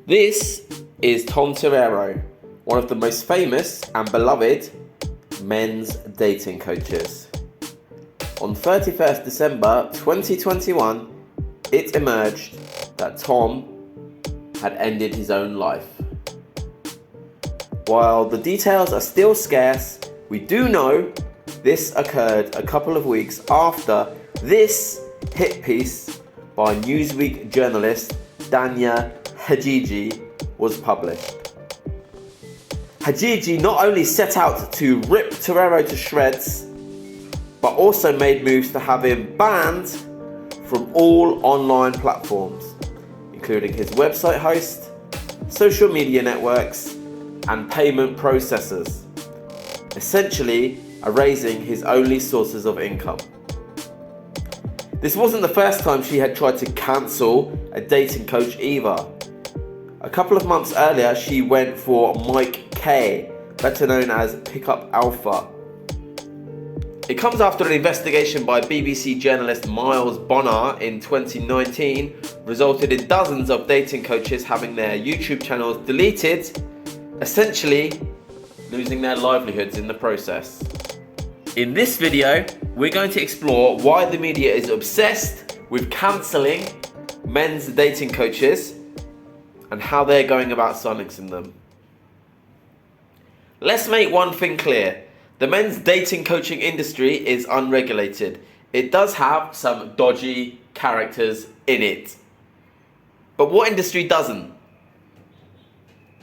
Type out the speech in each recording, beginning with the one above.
This is Tom Torero, one of the most famous and beloved men's dating coaches. On 31st December 2021, it emerged that Tom had ended his own life. While the details are still scarce, we do know this occurred a couple of weeks after this hit piece by Newsweek journalist Danya Hajiji was published. Hajiji not only set out to rip Torero to shreds, but also made moves to have him banned from all online platforms, including his website host, social media networks, and payment processors, essentially erasing his only sources of income. This wasn't the first time she had tried to cancel a dating coach either. A couple of months earlier, she went for Mike K, better known as Pickup Alpha. It comes after an investigation by BBC journalist Miles Bonner in 2019 resulted in dozens of dating coaches having their YouTube channels deleted, essentially losing their livelihoods in the process. In this video, we're going to explore why the media is obsessed with cancelling men's dating coaches and how they're going about silencing them. Let's make one thing clear. The men's dating coaching industry is unregulated. It does have some dodgy characters in it. But what industry doesn't?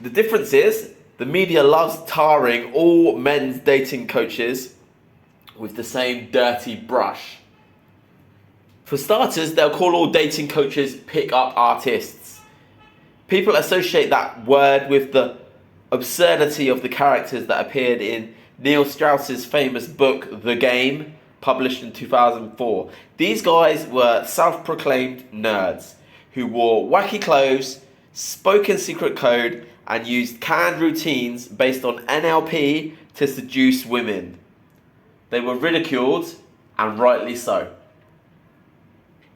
The difference is the media loves tarring all men's dating coaches with the same dirty brush. For starters, they'll call all dating coaches pick-up artists. People associate that word with the absurdity of the characters that appeared in Neil Strauss's famous book, The Game, published in 2004. These guys were self-proclaimed nerds who wore wacky clothes, spoke in secret code, and used canned routines based on NLP to seduce women. They were ridiculed, and rightly so.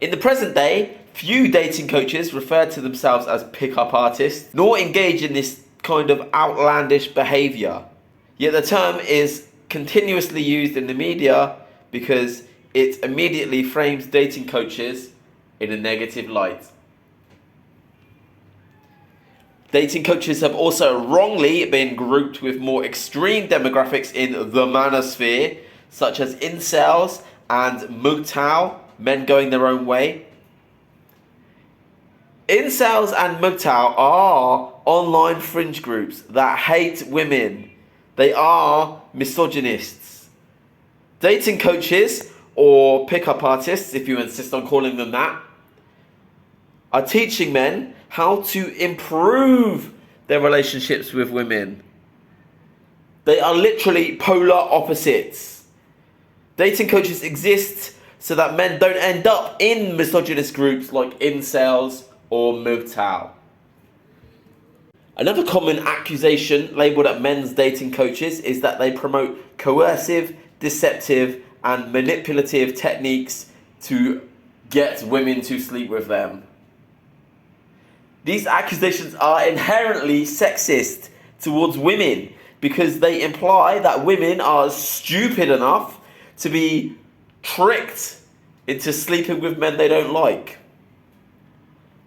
In the present day, few dating coaches refer to themselves as pick-up artists, nor engage in this kind of outlandish behaviour. Yet the term is continuously used in the media because it immediately frames dating coaches in a negative light. Dating coaches have also wrongly been grouped with more extreme demographics in the manosphere, such as incels and MGTOW, men going their own way. Incels and MGTOW are online fringe groups that hate women. They are misogynists. Dating coaches, or pickup artists, if you insist on calling them that, are teaching men how to improve their relationships with women. They are literally polar opposites. Dating coaches exist so that men don't end up in misogynist groups like incels or MGTOW. Another common accusation labelled at men's dating coaches is that they promote coercive, deceptive, and manipulative techniques to get women to sleep with them. These accusations are inherently sexist towards women because they imply that women are stupid enough to be tricked into sleeping with men they don't like.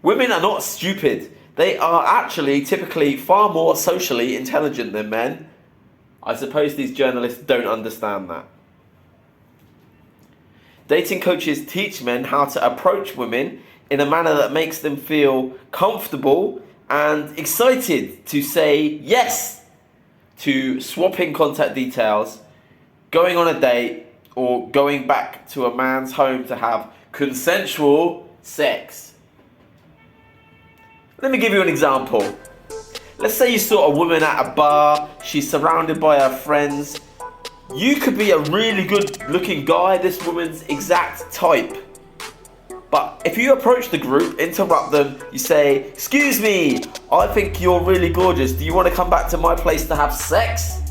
Women are not stupid. They are actually typically far more socially intelligent than men. I suppose these journalists don't understand that. Dating coaches teach men how to approach women in a manner that makes them feel comfortable and excited to say yes to swapping contact details, going on a date, or going back to a man's home to have consensual sex. Let me give you an example. Let's say you saw a woman at a bar, she's surrounded by her friends. You could be a really good looking guy, this woman's exact type. But if you approach the group, interrupt them, you say, "Excuse me, I think you're really gorgeous. Do you want to come back to my place to have sex?"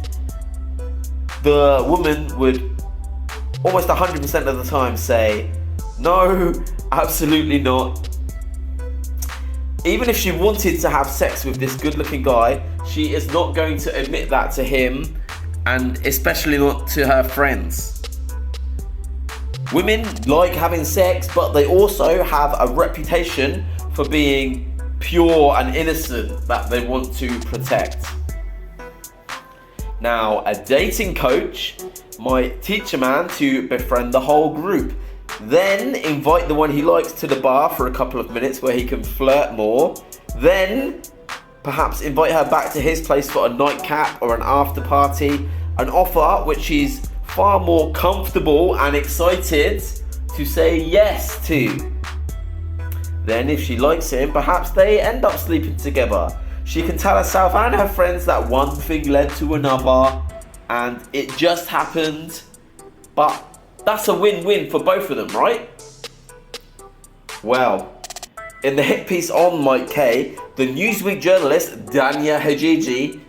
The woman would almost 100% of the time say, "No, absolutely not." Even if she wanted to have sex with this good-looking guy, she is not going to admit that to him, and especially not to her friends. Women like having sex, but they also have a reputation for being pure and innocent that they want to protect. Now, a dating coach might teach a man to befriend the whole group, then invite the one he likes to the bar for a couple of minutes where he can flirt more, then perhaps invite her back to his place for a nightcap or an after party, an offer which he's far more comfortable and excited to say yes to. Then if she likes him, perhaps they end up sleeping together. She can tell herself and her friends that one thing led to another and it just happened, but that's a win-win for both of them, right? Well, in the hit piece on Mike K, the Newsweek journalist Danya Hajiji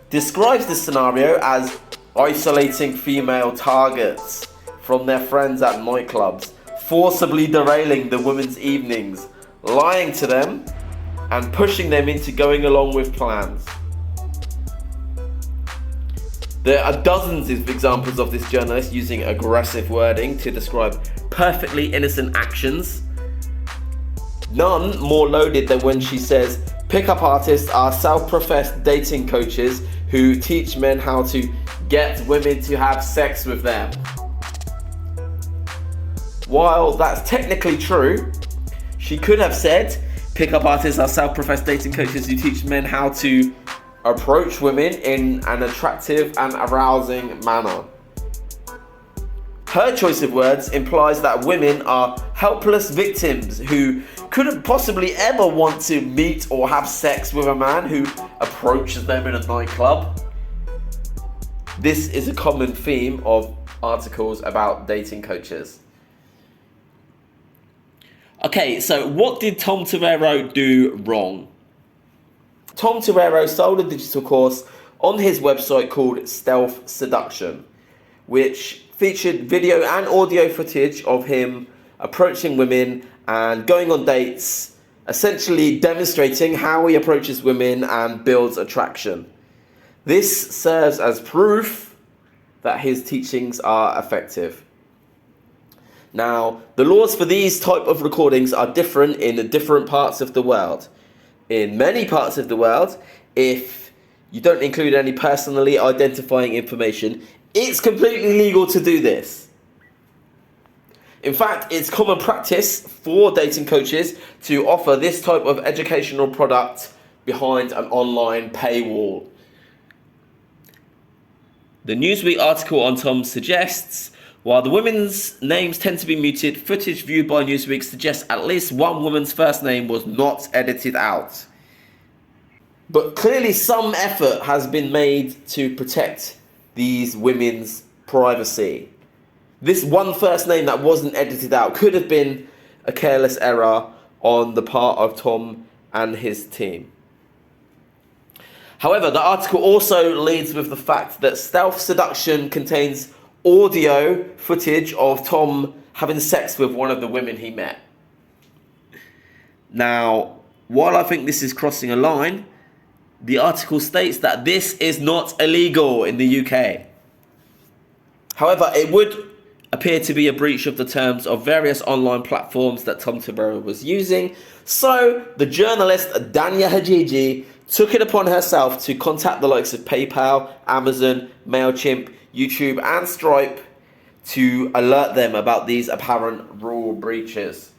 describes this scenario as isolating female targets from their friends at nightclubs, forcibly derailing the women's evenings, lying to them, and pushing them into going along with plans. There are dozens of examples of this journalist using aggressive wording to describe perfectly innocent actions. None more loaded than when she says pickup artists are self-professed dating coaches who teach men how to get women to have sex with them. While that's technically true, she could have said pickup artists are self-professed dating coaches who teach men how to approach women in an attractive and arousing manner. Her choice of words implies that women are helpless victims who couldn't possibly ever want to meet or have sex with a man who approaches them in a nightclub. This is a common theme of articles about dating coaches. Okay, so what did Tom Torero do wrong? Tom Torero sold a digital course on his website called Stealth Seduction, which featured video and audio footage of him approaching women and going on dates, essentially demonstrating how he approaches women and builds attraction. This serves as proof that his teachings are effective. Now, the laws for these type of recordings are different in different parts of the world. In many parts of the world, if you don't include any personally identifying information, it's completely legal to do this. In fact, it's common practice for dating coaches to offer this type of educational product behind an online paywall. The Newsweek article on Tom suggests, while the women's names tend to be muted, footage viewed by Newsweek suggests at least one woman's first name was not edited out. But clearly some effort has been made to protect these women's privacy. This one first name that wasn't edited out could have been a careless error on the part of Tom and his team. However, the article also leads with the fact that Stealth Seduction contains audio footage of Tom having sex with one of the women he met. Now, while I think this is crossing a line, the article states that this is not illegal in the UK. However, it would appear to be a breach of the terms of various online platforms that Tom Torero was using, so the journalist Danya Hajiji took it upon herself to contact the likes of PayPal, Amazon, MailChimp, YouTube and Stripe to alert them about these apparent rule breaches.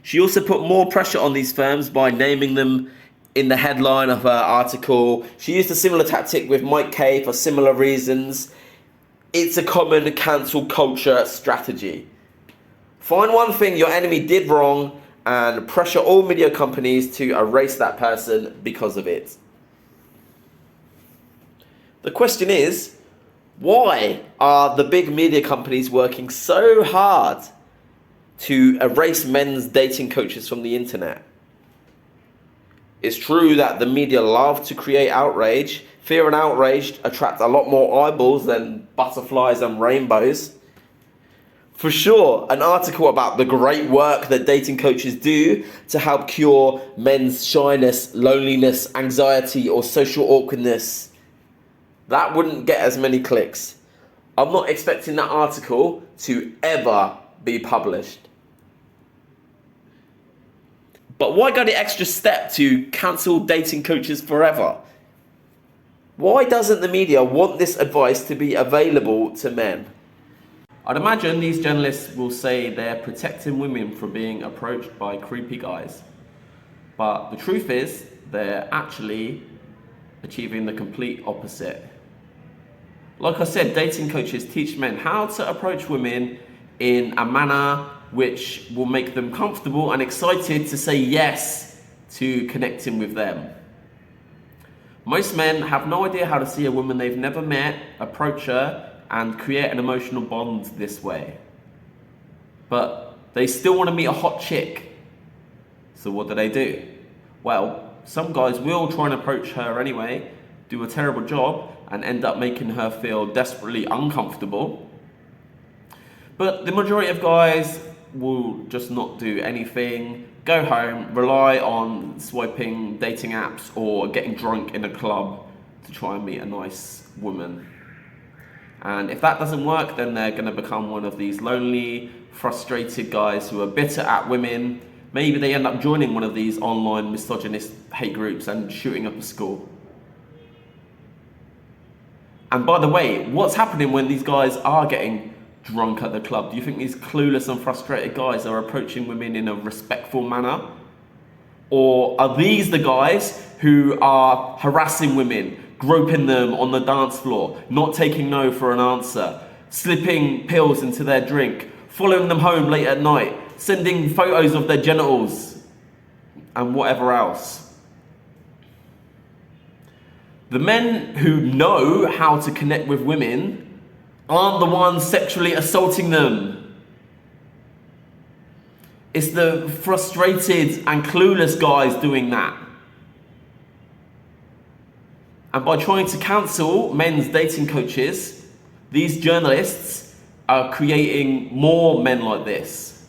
She also put more pressure on these firms by naming them in the headline of her article. She used a similar tactic with Mike K for similar reasons. It's a common cancel culture strategy. Find one thing your enemy did wrong and pressure all media companies to erase that person because of it. The question is, why are the big media companies working so hard to erase men's dating coaches from the internet? It's true that the media love to create outrage. Fear and outrage attract a lot more eyeballs than butterflies and rainbows. For sure, an article about the great work that dating coaches do to help cure men's shyness, loneliness, anxiety, or social awkwardness. That wouldn't get as many clicks. I'm not expecting that article to ever be published. But why go the extra step to cancel dating coaches forever? Why doesn't the media want this advice to be available to men? I'd imagine these journalists will say they're protecting women from being approached by creepy guys. But the truth is, they're actually achieving the complete opposite. Like I said, dating coaches teach men how to approach women in a manner which will make them comfortable and excited to say yes to connecting with them. Most men have no idea how to see a woman they've never met, approach her, and create an emotional bond this way. But they still want to meet a hot chick. So what do? Well, some guys will try and approach her anyway, do a terrible job, and end up making her feel desperately uncomfortable. But the majority of guys will just not do anything, go home, rely on swiping dating apps or getting drunk in a club to try and meet a nice woman. And if that doesn't work, then they're going to become one of these lonely, frustrated guys who are bitter at women. Maybe they end up joining one of these online misogynist hate groups and shooting up a school. And by the way, what's happening when these guys are getting drunk at the club? Do you think these clueless and frustrated guys are approaching women in a respectful manner? Or are these the guys who are harassing women, groping them on the dance floor, not taking no for an answer, slipping pills into their drink, following them home late at night, sending photos of their genitals, and whatever else? The men who know how to connect with women aren't the ones sexually assaulting them. It's the frustrated and clueless guys doing that. And by trying to cancel men's dating coaches, these journalists are creating more men like this.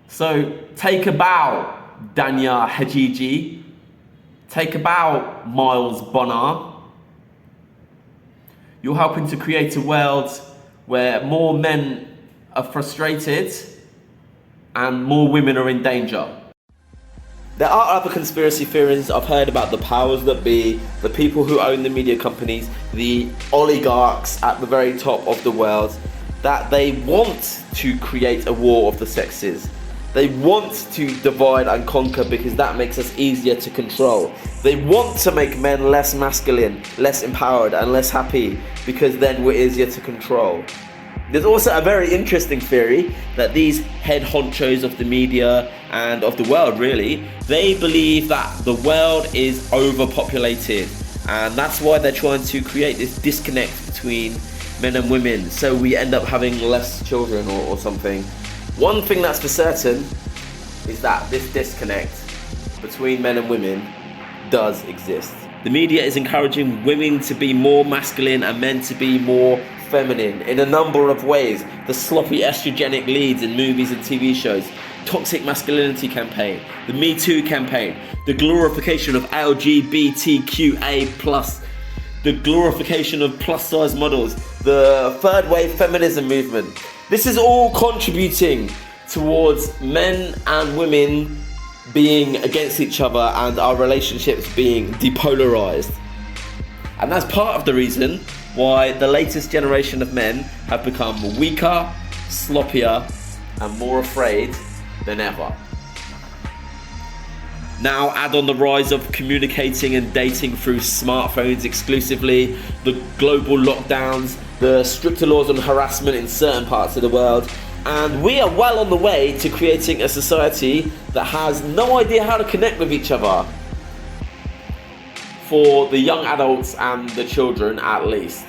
So take a bow, Danya Hajiji. Take a bow, Miles Bonner. You're helping to create a world where more men are frustrated and more women are in danger. There are other conspiracy theories I've heard about the powers that be, the people who own the media companies, the oligarchs at the very top of the world, that they want to create a war of the sexes. They want to divide and conquer because that makes us easier to control. They want to make men less masculine, less empowered and less happy because then we're easier to control. There's also a very interesting theory that these head honchos of the media and of the world really, they believe that the world is overpopulated and that's why they're trying to create this disconnect between men and women so we end up having less children or something. One thing that's for certain is that this disconnect between men and women does exist. The media is encouraging women to be more masculine and men to be more feminine in a number of ways. The sloppy estrogenic leads in movies and TV shows, toxic masculinity campaign, the Me Too campaign, the glorification of LGBTQA+, the glorification of plus-size models, the third wave feminism movement. This is all contributing towards men and women being against each other and our relationships being depolarized. And that's part of the reason why the latest generation of men have become weaker, sloppier, and more afraid than ever. Now add on the rise of communicating and dating through smartphones exclusively, the global lockdowns, the stricter laws on harassment in certain parts of the world, and we are well on the way to creating a society that has no idea how to connect with each other. For the young adults and the children at least.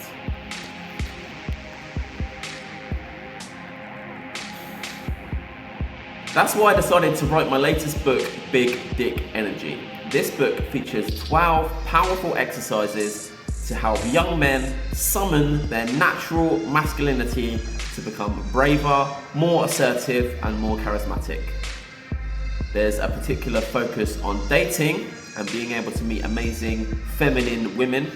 That's why I decided to write my latest book, Big Dick Energy. This book features 12 powerful exercises to help young men summon their natural masculinity to become braver, more assertive, and more charismatic. There's a particular focus on dating and being able to meet amazing feminine women.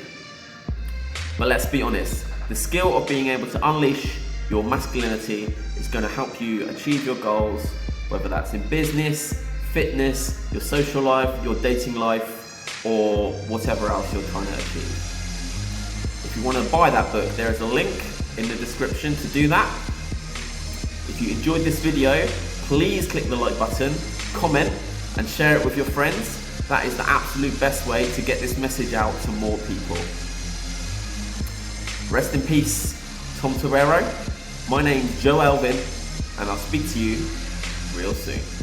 But let's be honest, the skill of being able to unleash your masculinity is going to help you achieve your goals, whether that's in business, fitness, your social life, your dating life, or whatever else you're trying to achieve. If you want to buy that book, there is a link in the description to do that. If you enjoyed this video, please click the like button, comment, and share it with your friends. That is the absolute best way to get this message out to more people. Rest in peace, Tom Torero. My name's Joe Elvin, and I'll speak to you real soon.